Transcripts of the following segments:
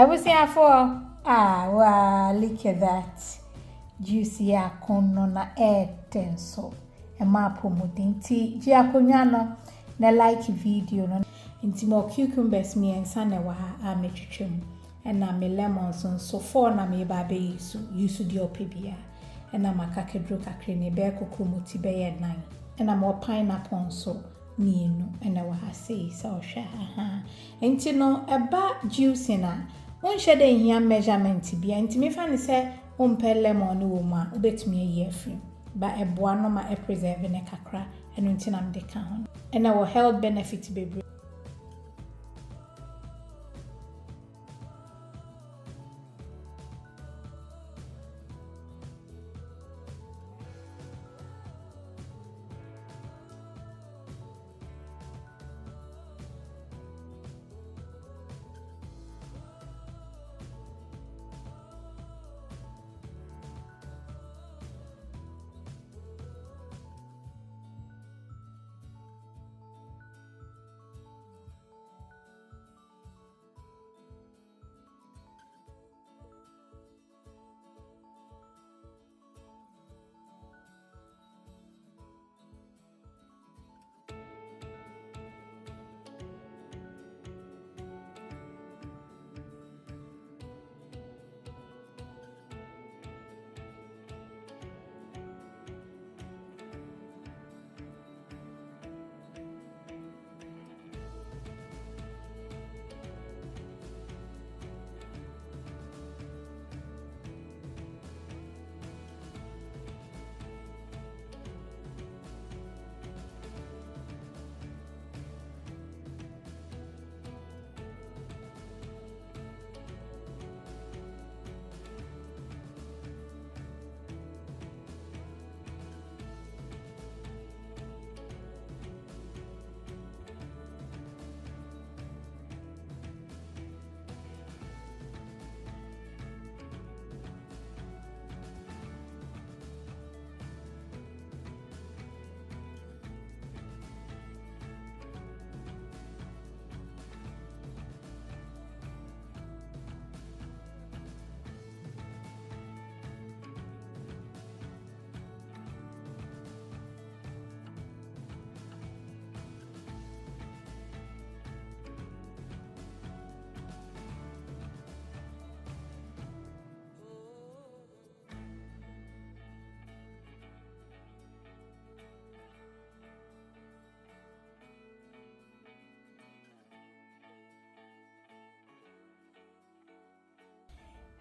was here for look at that juicy akono na tenso e ma promoting ti ji akonwa no na like video no nti mo cucumbers me ensa na wa ha metwetwem e na me lemons so for na me ba be use di opebia e na makakedro kakre ne be kokomoti be ye nan e na mo pineapple so mienu e na wa ha sei so hwa aha nti no eba juice na won hye de hia measurement bia nti me fa ne se ompe lemon wo ma obetumi ayi afri ba eboa no ma preserve ne kakra eno nti na mde ka ho e na wo health benefit bebre.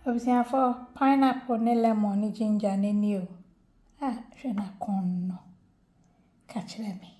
Obviously for pineapple ne lemon ne ginger ne new. Hwe na kon no. Catch me.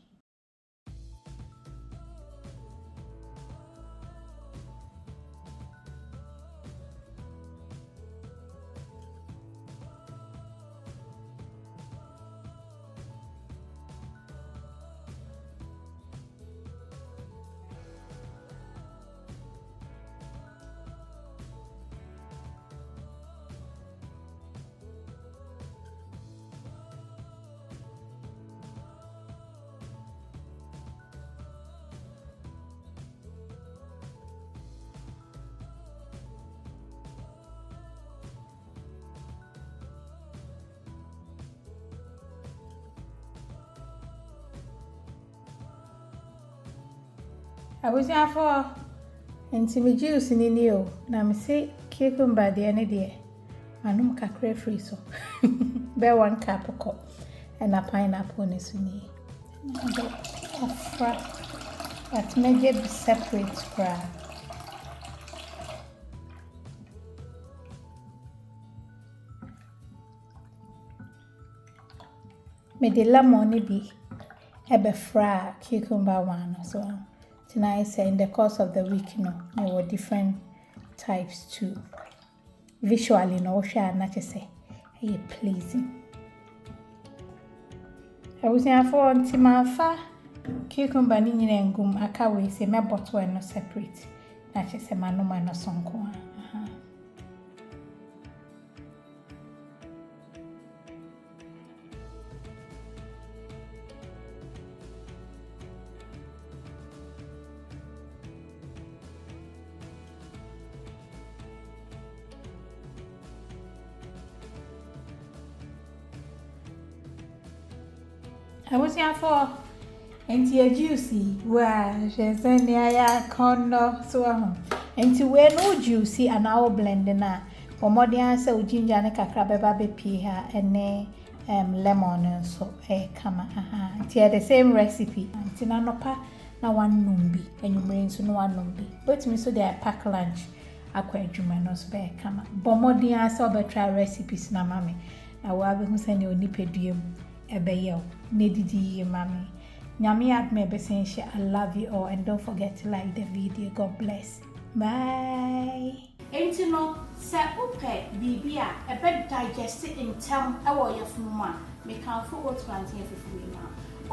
I was here for me juice ni ni o na me say cucumber de ne de anum kakra free so be 1 cup ko and a pineapple ne so ni but make it separate fra me de lemon ni bi ebe fra cucumber one so tonight say in the course of the week there were different types too visually no share na say hey pleasing I was here for antimafa cucumber ni nyina ngum aka we say me bottle no separate na say manoma no sonko I was here for a juicy. Well, she's in the corner, so and we're no juicy and our blending now. For more than answer, ginger and a crab baby pea and lemon and so come the same recipe. Until Nanopa, now one numbi, and you bring so no one numbi. But me so they pack lunch. Akwa adwuma no so be kama bomodi asa obetra recipes na mami na wa be hu sene onipaduam ebe ye o na didi ye mami nyame adme be sense. I love you all and don't forget to like the video. God bless. Bye. Enti no se upe bibia ebe digest in term ewo yefunu a me kan fo oat plantain fufu ma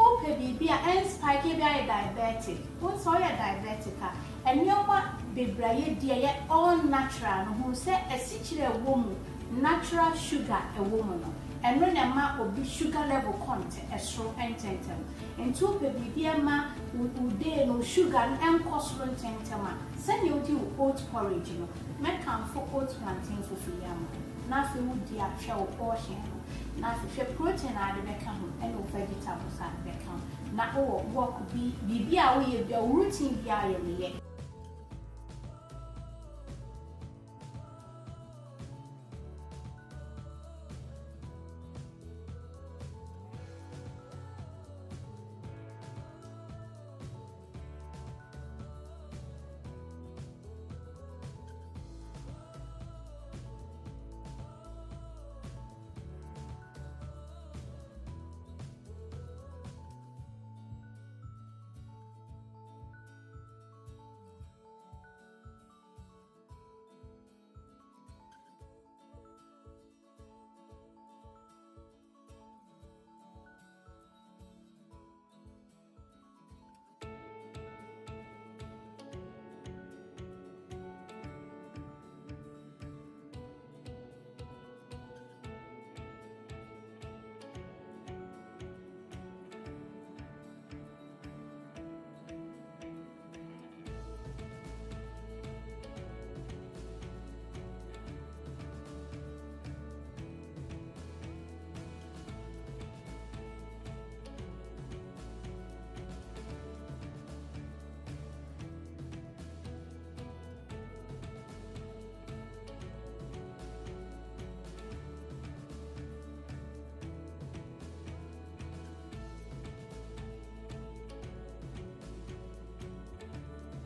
upe bibia en spike bia diabetic won so ya diabetic a enyoma bebraye die ye all natural no hu se esichire womu natural sugar womu no enro na ma obi sugar level content esro ententem enti upe bibia ma ude no sugar enkosro ententem a se ne odi oat porridge no me kan fo oat plantain fufu yama na fe wudi ahwe wo portion no na fe protein ade beka ho ene o vegetables ade beka ho na o work bi bibia wo ye bia routine bia ye